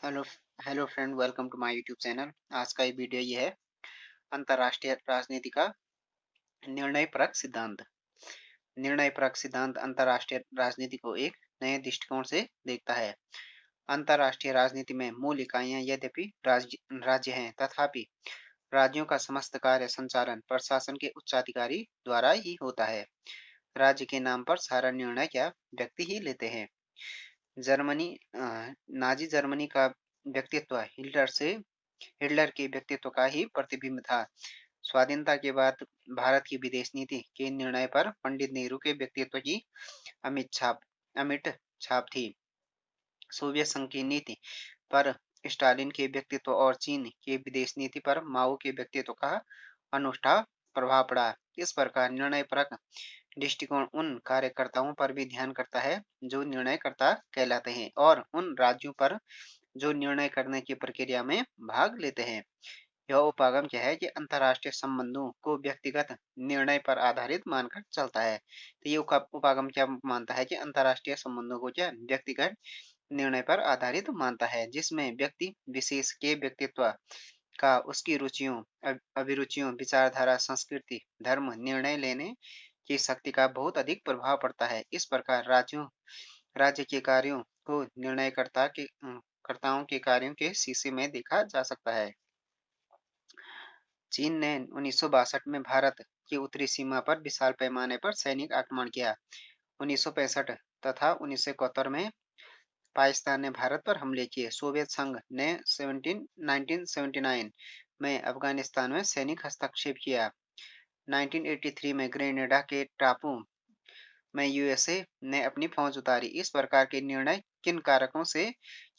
Hello hello friend, welcome to my YouTube channel. आज का ये वीडियो ये है अंतर्राष्ट्रीय राजनीति का निर्णय परक सिद्धांत। निर्णय परक सिद्धांत अंतर्राष्ट्रीय राजनीति को एक नए दृष्टिकोण से देखता है। अंतर्राष्ट्रीय राजनीति में मूल इकाइयां यद्यपि राज्य हैं, तथापि राज्यों का समस्त कार्य संचालन प्रशासन के उच्चाधिकारी द्वारा ही होता है। राज्य के नाम पर सारा निर्णय क्या व्यक्ति ही लेते हैं। जर्मनी नाजी जर्मनी का व्यक्तित्व हिटलर के व्यक्तित्व का ही प्रतिबिंब था। स्वाधीनता के बाद भारत की विदेश नीति के निर्णय पर पंडित नेहरू के व्यक्तित्व की अमिट छाप थी। सोवियत संघ की नीति पर स्टालिन के व्यक्तित्व और चीन के विदेश नीति पर माओ के व्यक्तित्व का अनूठा प्रभाव पड़ा। इस प्रकार निर्णय परक दृष्टिकोण उन कार्यकर्ताओं पर भी ध्यान करता है जो निर्णयकर्ता कहलाते हैं, और उन राज्यों पर जो निर्णय करने की प्रक्रिया में भाग लेते हैं। यह उपागम क्या है कि अंतर्राष्ट्रीय संबंधों को व्यक्तिगत निर्णय पर आधारित मानकर चलता है। तो ये उपागम क्या मानता है कि अंतर्राष्ट्रीय संबंधों को क्या व्यक्तिगत निर्णय पर आधारित मानता है, जिसमें व्यक्ति विशेष के व्यक्तित्व का उसकी रुचियों, अभिरुचियों, विचारधारा, संस्कृति, धर्म, निर्णय लेने की शक्ति का बहुत अधिक प्रभाव पड़ता है। इस प्रकार राज्य के कार्यों को कर्ताओं के कार्यों के शीशे में देखा जा सकता है। चीन ने 1962 में भारत की उत्तरी सीमा पर विशाल पैमाने पर सैनिक आक्रमण किया। 1965 तथा 1971 में पाकिस्तान ने भारत पर हमले किए। सोवियत संघ ने 1979 में अफगानिस्तान में सैनिक हस्तक्षेप किया। 1983 में ग्रेनेडा के टापू में यूएसए ने अपनी फौज उतारी। इस प्रकार के निर्णय किन कारकों से,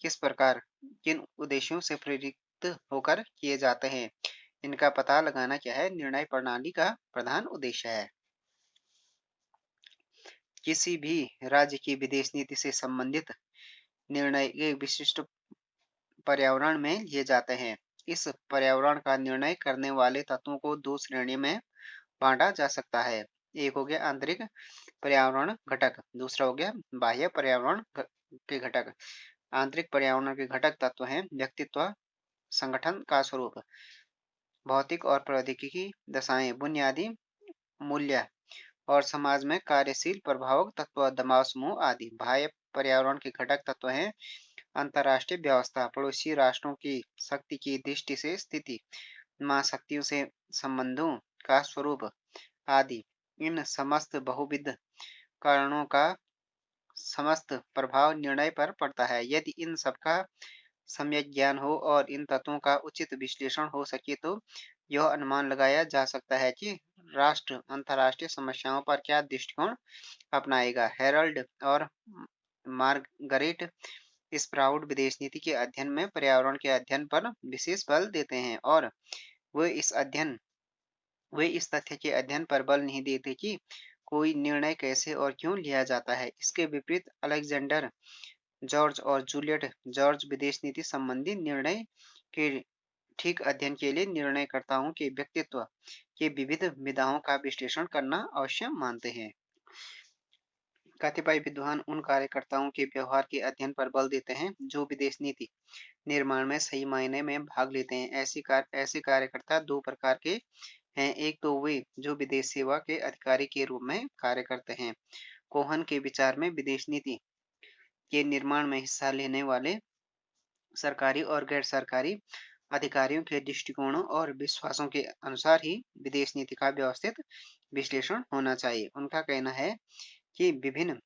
किस प्रकार, किन उद्देश्यों से प्रेरित होकर किए जाते हैं, इनका पता लगाना क्या है निर्णय प्रणाली का प्रधान उद्देश्य है। किसी भी राज्य की विदेश नीति से संबंधित निर्णय एक विशिष्ट पर्यावरण में लिए जाते हैं। इस पर्यावरण का निर्णय करने वाले तत्वों को दो श्रेणी में बांटा जा सकता है। एक हो गया आंतरिक पर्यावरण घटक, दूसरा हो गया बाह्य पर्यावरण के घटक। आंतरिक पर्यावरण के घटक तत्व हैं व्यक्तित्व, संगठन का स्वरूप, भौतिक और प्रौद्योगिकी दशाएं, बुनियादी मूल्य और समाज में कार्यशील प्रभावक तत्व, दबाव समूह आदि। बाह्य पर्यावरण के घटक तत्व हैं अंतर्राष्ट्रीय व्यवस्था, पड़ोसी राष्ट्रों की शक्ति की दृष्टि से स्थिति, महाशक्तियों से संबंधों का स्वरूप आदि। इन समस्त बहुविध कारणों का समस्त प्रभाव निर्णय पर पड़ता है। यदि इन सबका सम्यक ज्ञान हो और इन तत्वों का उचित विश्लेषण हो सके तो यह अनुमान लगाया जा सकता है कि राष्ट्र अंतर्राष्ट्रीय समस्याओं पर क्या दृष्टिकोण अपनाएगा। हेरल्ड और मार्गरेट स्प्राउट विदेश नीति के अध्ययन में पर्यावरण के अध्ययन पर विशेष बल देते हैं, और वे इस तथ्य के अध्ययन पर बल नहीं देते कि कोई निर्णय कैसे और क्यों लिया जाता है। इसके विपरीत अलेक्जेंडर जॉर्ज और जूलियट जॉर्ज विदेश नीति संबंधी निर्णय के ठीक अध्ययन के लिए निर्णयकर्ताओं के व्यक्तित्व के विविध विधाओं का विश्लेषण करना आवश्यक मानते हैं। कतिपय विद्वान उन कार्यकर्ताओं के व्यवहार के अध्ययन पर बल देते हैं जो विदेश नीति निर्माण में सही मायने में भाग लेते हैं। ऐसे कार्यकर्ता दो प्रकार के हैं। एक तो वे जो विदेश सेवा के अधिकारी के रूप में कार्य करते हैं। कोहन के विचार में विदेश नीति के निर्माण में हिस्सा लेने वाले सरकारी और गैर सरकारी अधिकारियों के दृष्टिकोणों और विश्वासों के अनुसार ही विदेश नीति का व्यवस्थित विश्लेषण होना चाहिए। उनका कहना है कि विभिन्न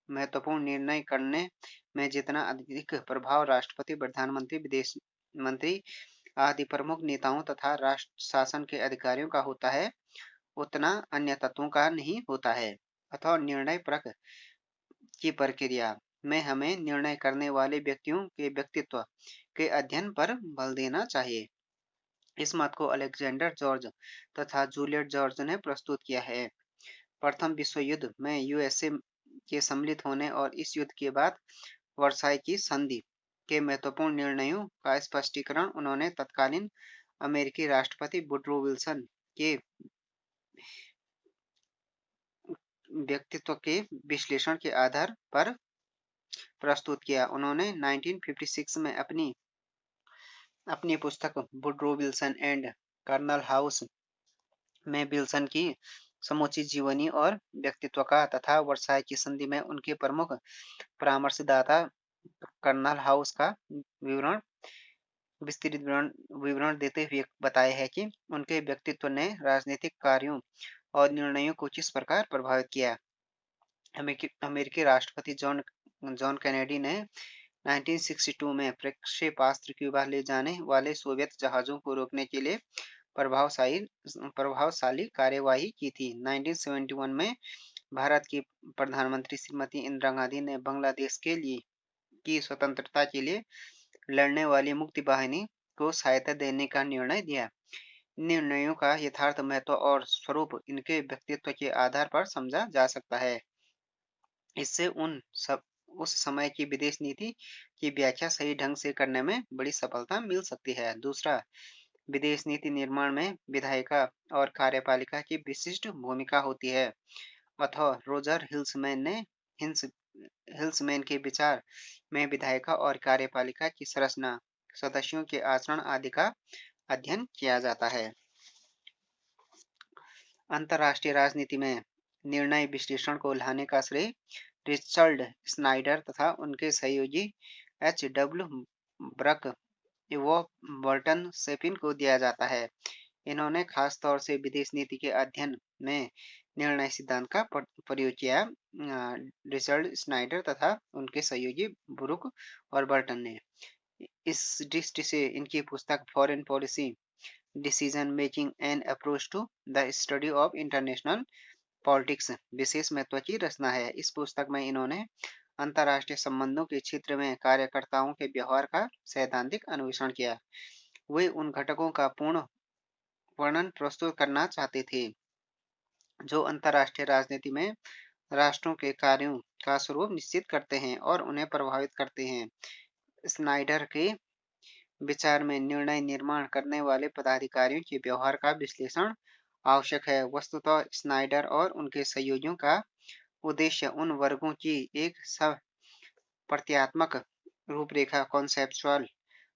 महत्वपूर्ण निर्णय करने में जितना अधिक प्रभाव राष्ट्रपति, प्रधानमंत्री, विदेश मंत्री आदि प्रमुख नेताओं तथा राष्ट्र शासन के अधिकारियों का होता है, उतना अन्य तत्वों का नहीं होता है। अथवा निर्णय परक की प्रक्रिया में हमें निर्णय करने वाले व्यक्तियों के व्यक्तित्व के अध्ययन पर बल देना चाहिए। इस मत को अलेक्जेंडर जॉर्ज तथा जूलियट जॉर्ज ने प्रस्तुत किया है। प्रथम विश्व युद्ध में यूएसए के सम्मिलित होने और इस युद्ध के बाद वर्साई की संधि के महत्वपूर्ण निर्णयों का स्पष्टीकरण उन्होंने तत्कालीन अमेरिकी राष्ट्रपति वुडरो विल्सन के व्यक्तित्व के विश्लेषण के आधार पर प्रस्तुत किया। उन्होंने 1956 में अपनी अपनी पुस्तक Woodrow Wilson and Colonel House में विल्सन की समूची जीवनी और व्यक्तित्व का तथा वर्साय की संधि में उनके प्रमुख परामर्शदाता कर्नल हाउस का विवरण विस्तृत विवरण देते हुए बताया है कि उनके व्यक्तित्व ने राजनीतिक कार्यों और निर्णयों को किस प्रकार प्रभावित किया। अमेरिकी राष्ट्रपति जॉन जॉन कैनेडी ने 1962 में प्रक्षेपास्त्र क्यूबा ले जाने वाले सोवियत जहाजों को रोकने के लिए प्रभावशाली प्रभावशाली कार्यवाही की थी। 1971 में भारत की प्रधानमंत्री श्रीमती इंदिरा गांधी ने बांग्लादेश के लिए की स्वतंत्रता के लिए लड़ने वाली मुक्ति बाहिनी को सहायता देने का निर्णय दिया। निर्णयों का यथार्थ महत्व और स्वरूप इनके व्यक्तित्व के आधार पर समझा जा सकता है। इससे उस समय की विदेश नीति की व्याख्या सही ढंग से करने में बड़ी सफलता मिल सकती है। दूसरा, विदेश नीति निर्माण में विधायिका और कार्यपालिका की विशिष्ट भूमिका होती है। अथवा रोजर हिल्समैन के विचार में विधायिका और कार्यपालिका की संरचना, सदस्यों के आचरण आदि का अध्ययन किया जाता है। अंतर्राष्ट्रीय राजनीति में निर्णय विश्लेषण को लाने का श्रेय रिचर्ड स्नाइडर तथा उनके सहयोगी H.W. ब्रक व बर्टन सेपिन को दिया जाता है। इन्होंने खास तौर से विदेश नीति के अध्ययन में निर्णय सिद्धांत का प्रयोग किया। रिचर्ड स्नाइडर तथा उनके सहयोगी ब्रुक और बर्टन ने इस दृष्टि से इनकी पुस्तक foreign policy decision making and approach to the study of international politics विशेष महत्व की रचना है। इस पुस्तक में इन्होंने अंतर्राष्ट्रीय संबंधों के क्षेत्र में कार्यकर्ताओं के व्यवहार का सैद्धांतिक अन्वेषण किया। वे उन घटकों का पूर्ण वर्णन प्रस्तुत करना चाहते थे जो अंतर्राष्ट्रीय राजनीति में राष्ट्रों के कार्यों का स्वरूप निश्चित करते हैं और उन्हें प्रभावित करते हैं। स्नाइडर के विचार में निर्णय निर्माण करने वाले पदाधिकारियों के व्यवहार का विश्लेषण आवश्यक है। वस्तुतः स्नाइडर और उनके सहयोगियों का उद्देश्य उन वर्गों की एक प्रत्यात्मक रूपरेखा कॉन्सेप्चुअल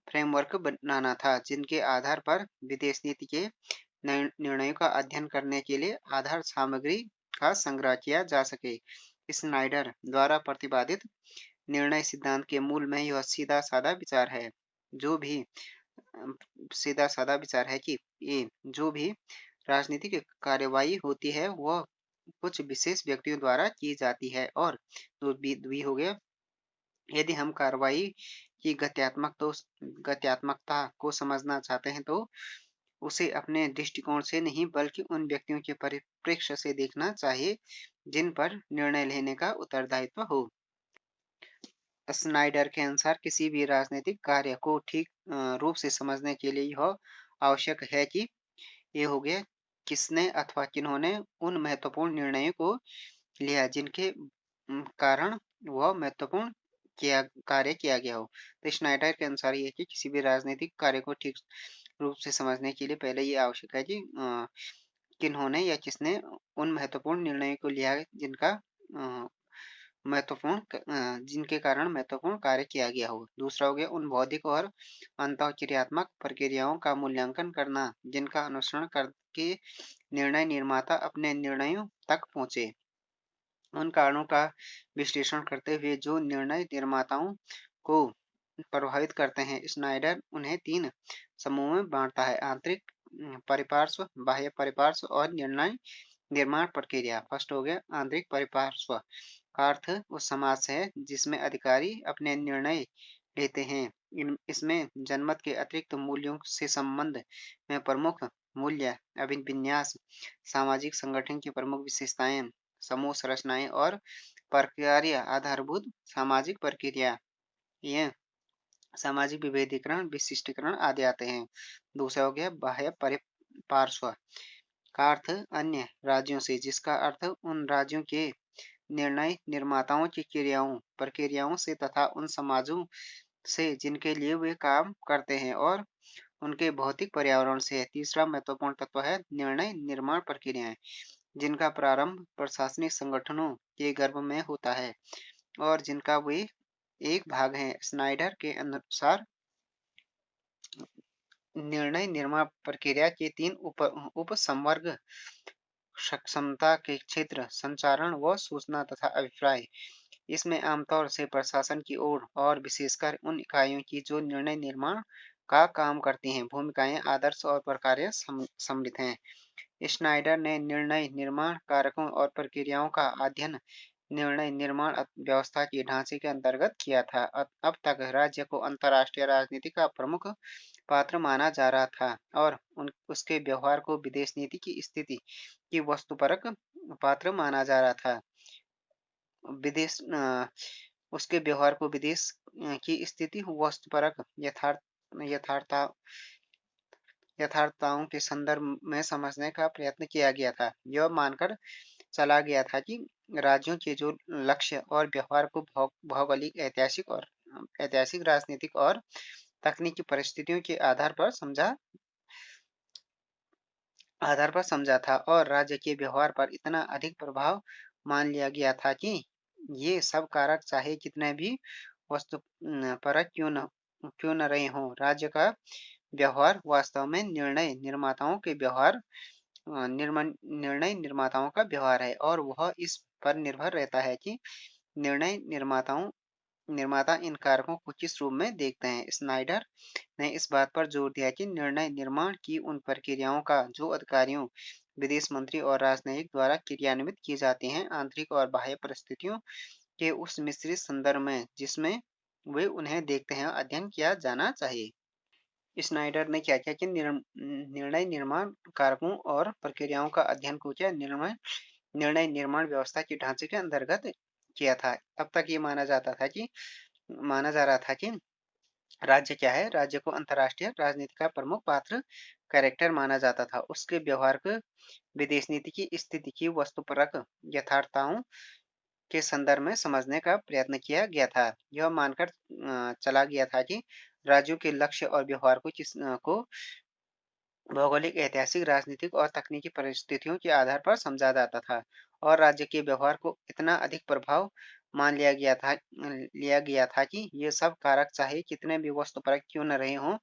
फ्रेमवर्क बनाना था जिनके आधार पर विदेश नीति के निर्णयों का अध्ययन करने के लिए आधार सामग्री का संग्रह किया जा सके। स्नाइडर द्वारा प्रतिपादित निर्णय सिद्धांत के मूल में यह सीधा साधा विचार है कि ये जो भी राजनीतिक कार्यवाही होती है वह कुछ विशेष व्यक्तियों द्वारा की जाती है और भी हो गया यदि हम कार्रवाई की गत्यात्मकता को समझना चाहते हैं तो उसे अपने दृष्टिकोण से नहीं बल्कि उन व्यक्तियों के परिप्रेक्ष्य से देखना चाहिए जिन पर निर्णय लेने का उत्तरदायित्व हो। स्नाइडर के अनुसार किसी भी राजनीतिक कार्य को ठीक रूप से समझने के लिए यह आवश्यक है कि ये हो गया किसने अथवा किन्होंने उन महत्वपूर्ण निर्णयों को लिया जिनके कारण वह महत्वपूर्ण कार्य किया गया हो। तो स्नाइडर के अनुसार ये कि किसी भी राजनीतिक कार्य को ठीक रूप से समझने के लिए पहले ये आवश्यक है कि किन्होंने या किसने उन महत्वपूर्ण निर्णयों को लिया जिनका जिनके कारण महत्वपूर्ण कार्य किया गया हो। दूसरा हो गया उन बौद्धिक और अंतःक्रियात्मक प्रक्रियाओं का मूल्यांकन करना जिनका अनुसरण करके निर्णय निर्माता अपने निर्णयों तक पहुंचे। उन कारणों का विश्लेषण करते हुए जो निर्णय निर्माताओं को प्रभावित करते हैं स्नाइडर उन्हें 3 समूहों में बांटता है: आंतरिक परिपार्श्व, बाह्य परिपार्श्व और निर्णय निर्माण प्रक्रिया। फर्स्ट हो गया आंतरिक परिपार्श्व का अर्थ उस समाज से है जिसमें अधिकारी अपने निर्णय लेते हैं। इसमें जनमत के अतिरिक्त मूल्यों से संबंध में प्रमुख मूल्य अभिविन्यास, सामाजिक संगठन की प्रमुख विशेषताएं, समूह संरचनाएं और प्रक्रिया आधारभूत सामाजिक प्रक्रिया, ये सामाजिक विभेदीकरण, विशिष्टीकरण आदि आते हैं। दूसरा हो गया बाह्य परिपार्श्व का अर्थ अन्य राज्यों से, जिसका अर्थ उन राज्यों के निर्णय निर्माताओं की प्रक्रियाओं से तथा उन समाजों से जिनके लिए वे काम करते हैं और उनके भौतिक पर्यावरण से। तीसरा महत्वपूर्ण तत्व है निर्णय निर्माण प्रक्रियाएं जिनका प्रारंभ प्रशासनिक संगठनों के गर्भ में होता है और जिनका वे एक भाग है। स्नाइडर के अनुसार निर्णय निर्माण प्रक्रिया के 3 उप संवर्ग सक्षमता के क्षेत्र, संचारण व सूचना तथा अभिप्राय। इसमें आमतौर से प्रशासन की ओर और विशेषकर उन इकाइयों की जो निर्णय निर्माण का काम करती हैं, भूमिकाएं, आदर्श और प्रक्रिया सम्मिलित हैं। स्नाइडर ने निर्णय निर्माण कारकों और प्रक्रियाओं का अध्ययन निर्णय निर्माण व्यवस्था के ढांचे के अंतर्गत किया था। अब तक राज्य को अंतर्राष्ट्रीय राजनीति का प्रमुख पात्र माना जा रहा था और उसके व्यवहार को विदेश नीति की स्थिति की वस्तुपरक पात्र माना जा रहा था। विदेश उसके व्यवहार को विदेश की स्थिति वस्तुपरक यथार्थ यथार्थताओं के संदर्भ में समझने का प्रयत्न किया गया था। यह मानकर चला गया था कि राज्यों के जो लक्ष्य और व्यवहार को भौगोलिक, ऐतिहासिक, राजनीतिक और तकनीकी परिस्थितियों के आधार पर समझा था और राज्य के व्यवहार पर इतना अधिक प्रभाव मान लिया गया था कि ये सब कारक चाहे कितने भी वस्तु परक क्यों न रहे हों, राज्य का व्यवहार वास्तव में निर्णय निर्माताओं का व्यवहार है और वह इस पर निर्भर रहता है कि निर्णय निर्माता इन कारकों को किस रूप में देखते हैं। स्नाइडर ने इस बात पर जोर दिया कि निर्णय निर्माण की उन प्रक्रियाओं का जो अधिकारियों, विदेश मंत्री और राजनयिक द्वारा क्रियान्वित की जाती हैं, आंतरिक और बाह्य परिस्थितियों के उस मिश्रित संदर्भ में जिसमें वे उन्हें देखते हैं, अध्ययन किया जाना चाहिए। स्नाइडर ने क्या किया कि निर्णय निर्माण कारकों और प्रक्रियाओं का अध्ययन को किया निर्णय निर्माण व्यवस्था के ढांचे के अंतर्गत किया था। अब तक ये माना जा रहा था कि राज्य क्या है, राज्य को अंतर्राष्ट्रीय राजनीति का प्रमुख पात्र कैरेक्टर माना जाता था। उसके व्यवहार को विदेश नीति की स्थिति की वस्तुपरक यथार्थताओं के संदर्भ में समझने का प्रयत्न किया गया था। यह मानकर चला गया था कि राज्यों के लक्ष्य और व्यवहार को भौगोलिक, ऐतिहासिक, राजनीतिक और तकनीकी परिस्थितियों के आधार पर समझा जाता था और राज्य के व्यवहार को इतना अधिक प्रभाव मान लिया गया था कि ये सब कारक चाहे कितने भी वस्तुपरक क्यों न रहे हों,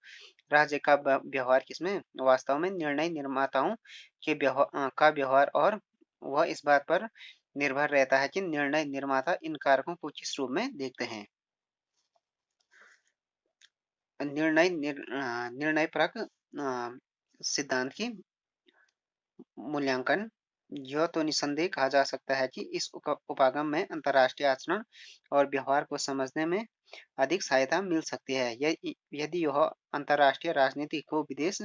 राज्य का व्यवहार किसमें वास्तव में निर्णय निर्माताओं का व्यवहार और वह इस बात पर निर्भर रहता है कि निर्णय निर्माता इन कारकों को किस रूप में देखते हैं। निर्णयपरक सिद्धांत की मूल्यांकन। यह तो निसंदेह कहा जा सकता है कि इस उपागम में अंतर्राष्ट्रीय आचरण और व्यवहार को समझने में अधिक सहायता मिल सकती है यदि यह अंतर्राष्ट्रीय राजनीति को विदेश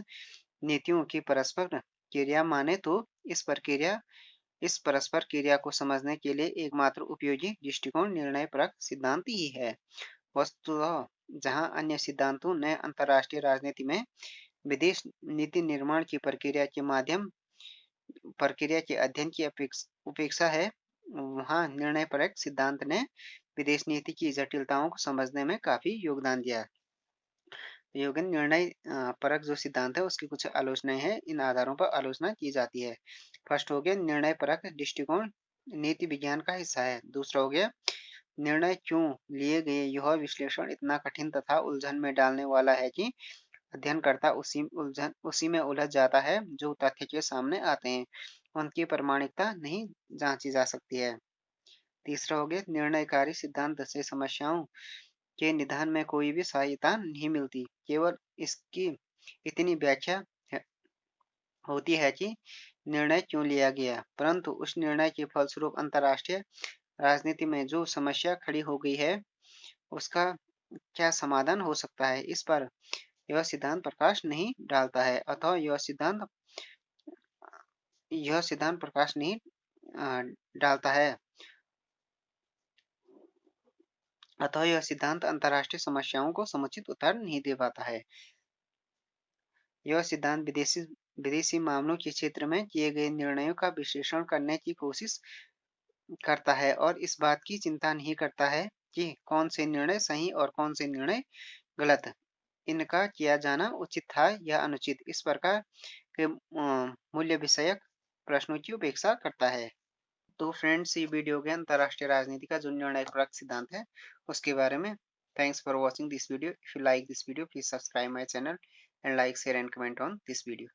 नीतियों की परस्पर क्रिया माने तो इस परस्पर क्रिया को समझने के लिए एकमात्र उपयोगी दृष्टिकोण निर्णयपरक सिद्धांत ही है। वस्तुतः जहाँ अन्य सिद्धांतों ने अंतर्राष्ट्रीय राजनीति में विदेश नीति निर्माण की प्रक्रिया के अध्ययन की उपेक्षा है, वहाँ निर्णयपरक सिद्धांत ने विदेश नीति की जटिलताओं को समझने में काफी योगदान दिया। निर्णय परक जो सिद्धांत है उसकी कुछ आलोचनाएं हैं, इन आधारों पर आलोचना की जाती है। फर्स्ट हो गया निर्णय परक दृष्टिकोण नीति विज्ञान का हिस्सा है। दूसरा हो गया निर्णय क्यों लिए गए, यह विश्लेषण इतना कठिन तथा उलझन में डालने वाला है कि अध्ययनकर्ता उसी में उलझ जाता है। जो तथ्य के सामने आते हैं उनकी प्रामाणिकता नहीं जांची जा सकती है। तीसरा हो गया निर्णयकारी सिद्धांत से समस्याओं के निदान में कोई भी सहायता नहीं मिलती, केवल इसकी इतनी व्याख्या होती है कि निर्णय क्यों लिया गया, परंतु उस निर्णय के फलस्वरूप अंतर्राष्ट्रीय राजनीति में जो समस्या खड़ी हो गई है उसका क्या समाधान हो सकता है, इस पर यह सिद्धांत प्रकाश नहीं डालता है। अतः यह सिद्धांत प्रकाश नहीं डालता है। अतः यह सिद्धांत अंतर्राष्ट्रीय समस्याओं को समुचित उत्तर नहीं दे पाता है। यह सिद्धांत विदेशी मामलों के क्षेत्र में किए गए निर्णयों का विश्लेषण करने की कोशिश करता है और इस बात की चिंता नहीं करता है कि कौन से निर्णय सही और कौन से निर्णय गलत, इनका किया जाना उचित था या अनुचित, इस प्रकार के मूल्य विषयक प्रश्नों की उपेक्षा करता है। तो फ्रेंड्स, ये वीडियो के अंतर्राष्ट्रीय राजनीति का जो निर्णयपरक सिद्धांत है उसके बारे में। Thanks for watching this video. If you like this video, please subscribe my channel and like, share and comment on this video.